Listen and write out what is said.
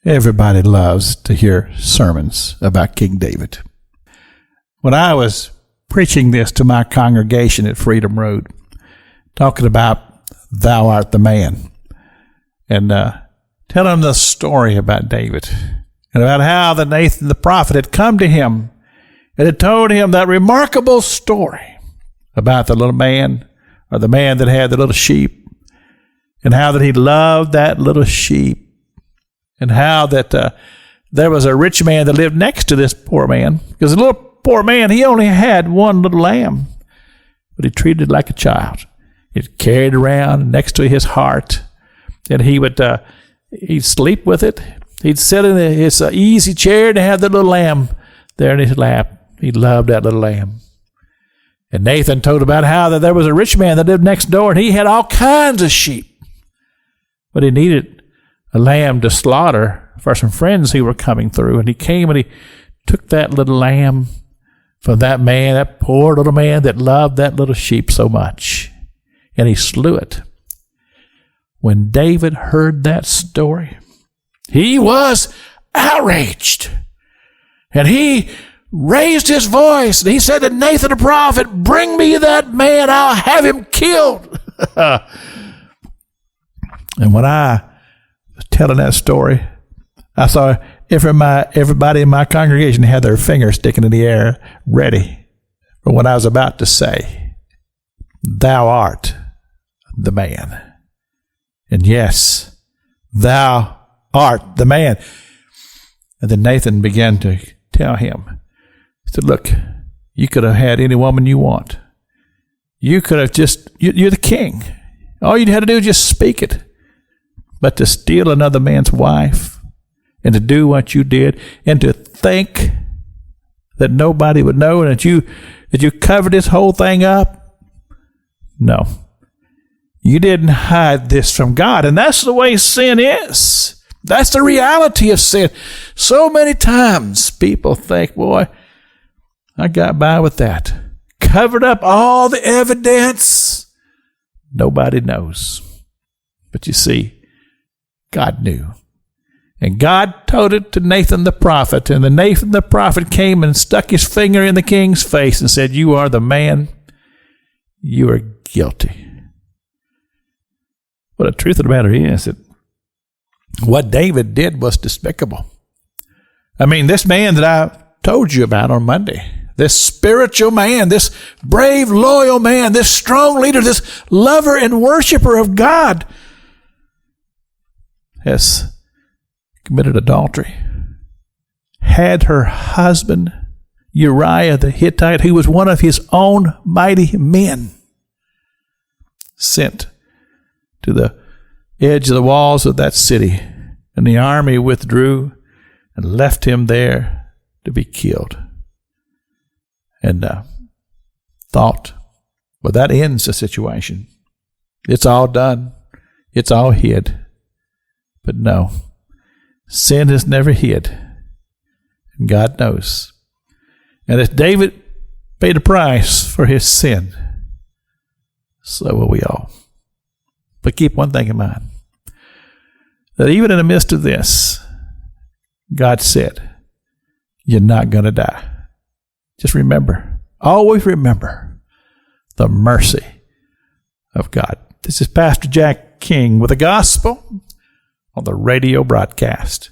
Everybody loves to hear sermons about King David. When I was preaching this to my congregation at Freedom Road, talking about Thou art the man, and telling them the story about David, and about how that Nathan the prophet had come to him and had told him that remarkable story about the little man, or the man that had the little sheep, and how that he loved that little sheep, and how that there was a rich man that lived next to this poor man, because the little poor man, he only had one little lamb, but he treated it like a child. He'd carry it around next to his heart, and he'd sleep with it. He'd sit in his easy chair and have the little lamb there in his lap. He loved that little lamb. And Nathan told about how that there was a rich man that lived next door, and he had all kinds of sheep, but he needed a lamb to slaughter for some friends who were coming through. And he came and he took that little lamb from that man, that poor little man that loved that little sheep so much, and he slew it. When David heard that story, he was outraged, and he raised his voice, and he said to Nathan the prophet, "Bring me that man, I'll have him killed." And when I was telling that story, I saw everybody in my congregation had their fingers sticking in the air, ready for what I was about to say. Thou art the man. And yes, thou art the man. And then Nathan began to tell him, he said, "Look, you could have had any woman you want. You could have you're the king. All you had to do is just speak it. But to steal another man's wife, and to do what you did, and to think that nobody would know, and that you covered this whole thing up, no. You didn't hide this from God." And that's the way sin is. That's the reality of sin. So many times people think, boy, I got by with that. Covered up all the evidence. Nobody knows. But you see, God knew. And God told it to Nathan the prophet. And then Nathan the prophet came and stuck his finger in the king's face and said, "You are the man. You are guilty." But the truth of the matter is that what David did was despicable. I mean, this man that I told you about on Monday, this spiritual man, this brave, loyal man, this strong leader, this lover and worshiper of God, has committed adultery, had her husband Uriah the Hittite, who was one of his own mighty men, sent to the edge of the walls of that city, and the army withdrew and left him there to be killed. And thought, well, that ends the situation. It's all done. It's all hid. But no, sin is never hid, and God knows. And if David paid a price for his sin, so will we all. But keep one thing in mind, that even in the midst of this, God said, you're not going to die. Just remember, always remember the mercy of God. This is Pastor Jack King with the gospel on the radio broadcast.